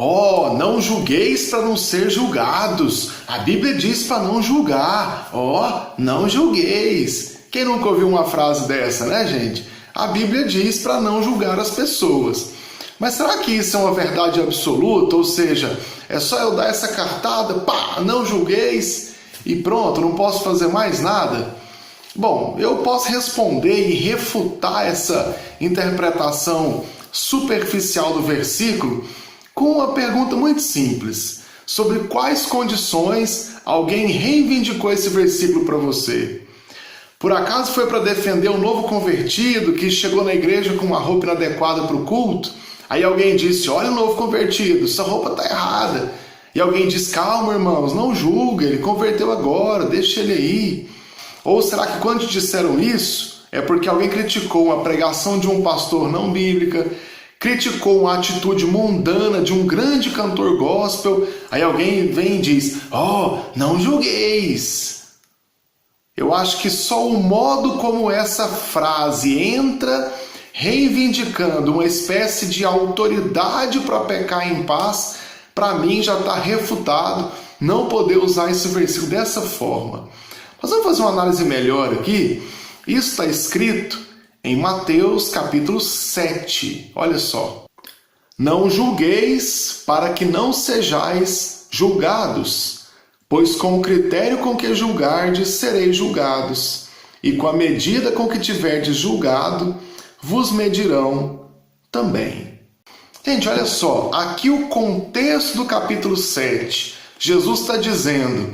Ó, não julgueis para não ser julgados. A Bíblia diz para não julgar. Ó, não julgueis. Quem nunca ouviu uma frase dessa, né, gente? A Bíblia diz para não julgar as pessoas. Mas será que isso é uma verdade absoluta? Ou seja, é só eu dar essa cartada, pá, não julgueis e pronto, não posso fazer mais nada? Bom, eu posso responder e refutar essa interpretação superficial do versículo com uma pergunta muito simples. Sobre quais condições alguém reivindicou esse versículo para você? Por acaso foi para defender um novo convertido que chegou na igreja com uma roupa inadequada para o culto? Aí alguém disse, olha o novo convertido, essa roupa está errada. E alguém diz, calma irmãos, não julga, ele converteu agora, deixa ele aí. Ou será que quando te disseram isso, é porque alguém criticou uma pregação de um pastor não bíblica, criticou uma atitude mundana de um grande cantor gospel, aí alguém vem e diz, não julgueis. Eu acho que só o modo como essa frase entra reivindicando uma espécie de autoridade para pecar em paz, para mim já está refutado não poder usar esse versículo dessa forma. Mas vamos fazer uma análise melhor aqui. Isso está escrito em Mateus capítulo 7. Olha só. Não julgueis para que não sejais julgados, pois com o critério com que julgardes sereis julgados, e com a medida com que tiverdes julgado, vos medirão também. Gente, olha só, aqui o contexto do capítulo 7, Jesus está dizendo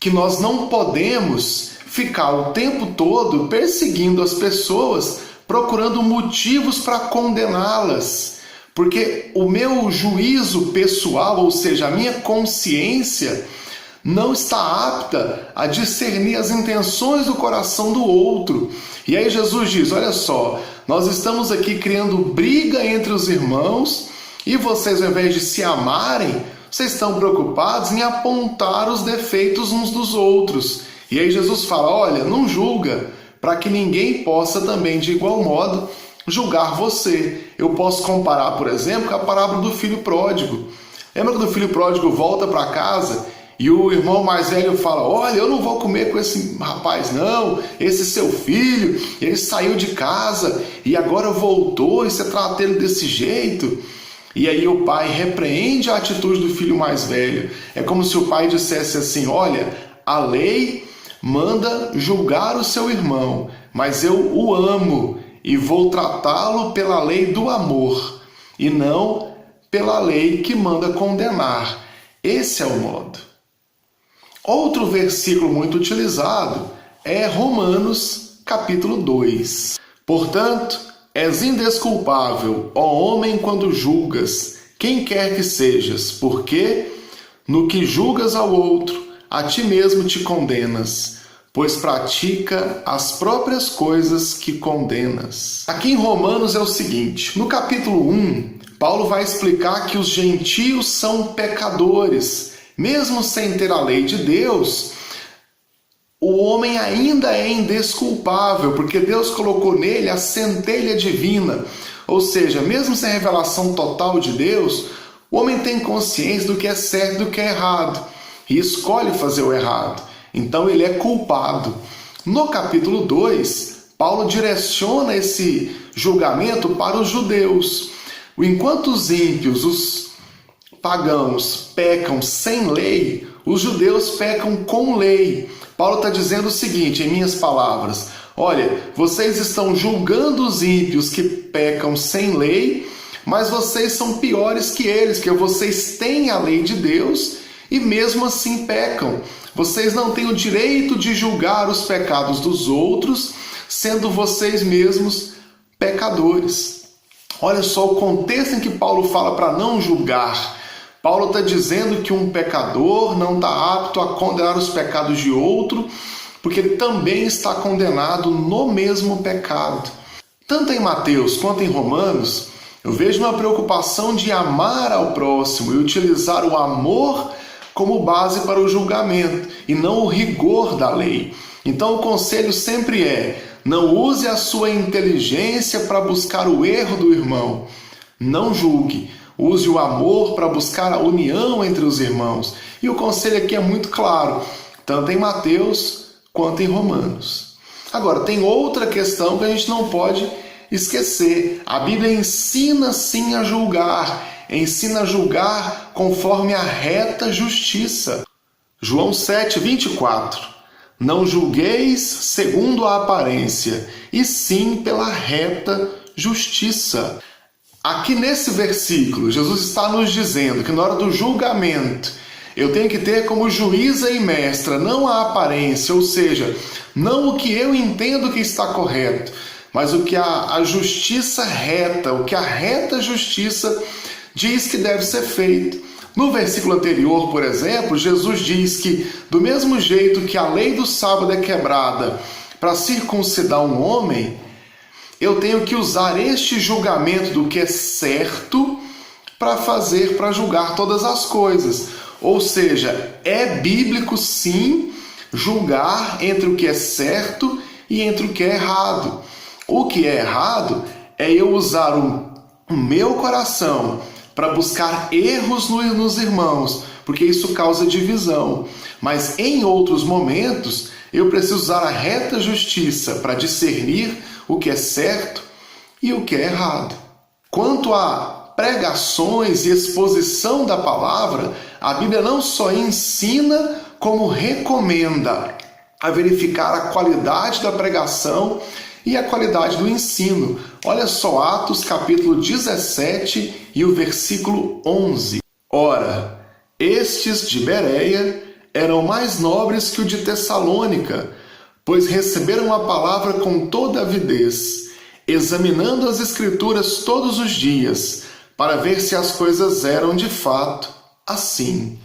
que nós não podemos ficar o tempo todo perseguindo as pessoas, procurando motivos para condená-las, porque o meu juízo pessoal, ou seja, a minha consciência, não está apta a discernir as intenções do coração do outro. E aí Jesus diz, olha só, nós estamos aqui criando briga entre os irmãos e vocês, ao invés de se amarem, vocês estão preocupados em apontar os defeitos uns dos outros. E aí Jesus fala, olha, não julga, para que ninguém possa também, de igual modo, julgar você. Eu posso comparar, por exemplo, com a parábola do filho pródigo. Lembra quando o filho pródigo volta para casa e o irmão mais velho fala, olha, eu não vou comer com esse rapaz não, esse seu filho, ele saiu de casa e agora voltou e você trata ele desse jeito. E aí o pai repreende a atitude do filho mais velho. É como se o pai dissesse assim, olha, a lei manda julgar o seu irmão, mas eu o amo e vou tratá-lo pela lei do amor e não pela lei que manda condenar. Esse é o modo. Outro versículo muito utilizado é Romanos capítulo 2. Portanto, és indesculpável, ó homem, quando julgas, quem quer que sejas, porque no que julgas ao outro, a ti mesmo te condenas, pois pratica as próprias coisas que condenas. Aqui em Romanos é o seguinte, no capítulo 1, Paulo vai explicar que os gentios são pecadores. Mesmo sem ter a lei de Deus, o homem ainda é indesculpável, porque Deus colocou nele a centelha divina. Ou seja, mesmo sem revelação total de Deus, o homem tem consciência do que é certo e do que é errado, e escolhe fazer o errado. Então ele é culpado. No capítulo 2, Paulo direciona esse julgamento para os judeus. Enquanto os ímpios, os pagãos pecam sem lei, os judeus pecam com lei. Paulo está dizendo o seguinte, em minhas palavras, olha, vocês estão julgando os ímpios que pecam sem lei, mas vocês são piores que eles, porque vocês têm a lei de Deus e mesmo assim pecam. Vocês não têm o direito de julgar os pecados dos outros, sendo vocês mesmos pecadores. Olha só o contexto em que Paulo fala para não julgar. Paulo está dizendo que um pecador não está apto a condenar os pecados de outro, porque ele também está condenado no mesmo pecado. Tanto em Mateus quanto em Romanos, eu vejo uma preocupação de amar ao próximo e utilizar o amor como base para o julgamento, e não o rigor da lei. Então o conselho sempre é, não use a sua inteligência para buscar o erro do irmão. Não julgue. use o amor para buscar a união entre os irmãos. E o conselho aqui é muito claro, tanto em Mateus quanto em Romanos. Agora, tem outra questão que a gente não pode esquecer. A Bíblia ensina sim a julgar, ensina a julgar conforme a reta justiça. João 7:24. Não julgueis segundo a aparência, e sim pela reta justiça. Aqui nesse versículo, Jesus está nos dizendo que na hora do julgamento, eu tenho que ter como juíza e mestra não a aparência, ou seja, não o que eu entendo que está correto, mas o que a justiça reta, o que a reta justiça diz que deve ser feito. No versículo anterior, por exemplo, Jesus diz que do mesmo jeito que a lei do sábado é quebrada para circuncidar um homem, eu tenho que usar este julgamento do que é certo para julgar todas as coisas. Ou seja, é bíblico sim julgar entre o que é certo e entre o que é errado. O que é errado é eu usar o meu coração para buscar erros nos irmãos, porque isso causa divisão. Mas em outros momentos, eu preciso usar a reta justiça para discernir o que é certo e o que é errado. Quanto a pregações e exposição da palavra, a Bíblia não só ensina, como recomenda a verificar a qualidade da pregação e a qualidade do ensino. Olha só Atos capítulo 17 e o versículo 11. Ora, estes de Bereia eram mais nobres que o de Tessalônica, pois receberam a palavra com toda avidez, examinando as Escrituras todos os dias, para ver se as coisas eram de fato assim.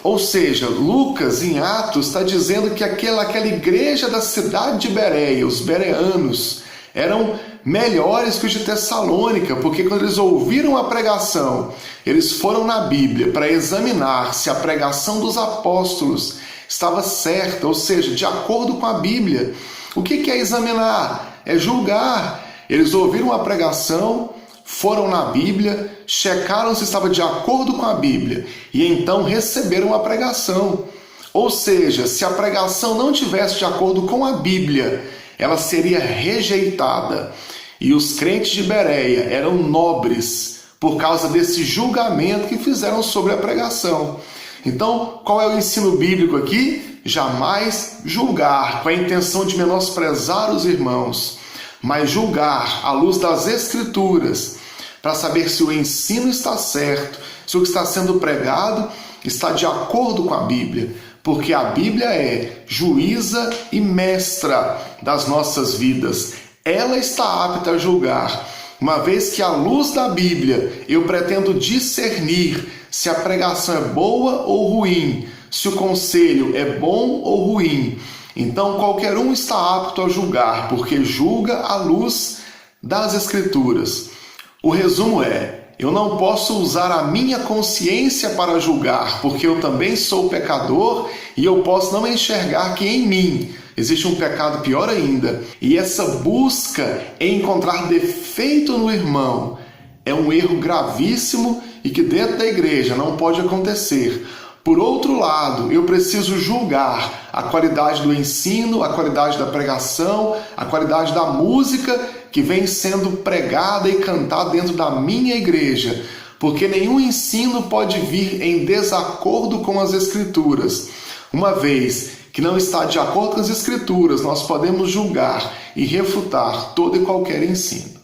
Ou seja, Lucas, em Atos, está dizendo que aquela igreja da cidade de Bereia, os bereanos, eram melhores que os de Tessalônica, porque quando eles ouviram a pregação, eles foram na Bíblia para examinar se a pregação dos apóstolos estava certa, ou seja, de acordo com a Bíblia. O que é examinar? É julgar. Eles ouviram a pregação, foram na Bíblia, checaram se estava de acordo com a Bíblia e então receberam a pregação. Ou seja, se a pregação não tivesse de acordo com a Bíblia, ela seria rejeitada. E os crentes de Bereia eram nobres por causa desse julgamento que fizeram sobre a pregação. Então, qual é o ensino bíblico aqui? Jamais julgar com a intenção de menosprezar os irmãos, mas julgar à luz das Escrituras, para saber se o ensino está certo, se o que está sendo pregado está de acordo com a Bíblia, porque a Bíblia é juíza e mestra das nossas vidas. Ela está apta a julgar, uma vez que à luz da Bíblia eu pretendo discernir se a pregação é boa ou ruim, se o conselho é bom ou ruim. Então qualquer um está apto a julgar, porque julga à luz das Escrituras. O resumo é, eu não posso usar a minha consciência para julgar, porque eu também sou pecador e eu posso não enxergar que em mim existe um pecado pior ainda. E essa busca em encontrar defeito no irmão é um erro gravíssimo e que dentro da igreja não pode acontecer. Por outro lado, eu preciso julgar a qualidade do ensino, a qualidade da pregação, a qualidade da música que vem sendo pregada e cantada dentro da minha igreja, porque nenhum ensino pode vir em desacordo com as Escrituras. Uma vez que não está de acordo com as Escrituras, nós podemos julgar e refutar todo e qualquer ensino.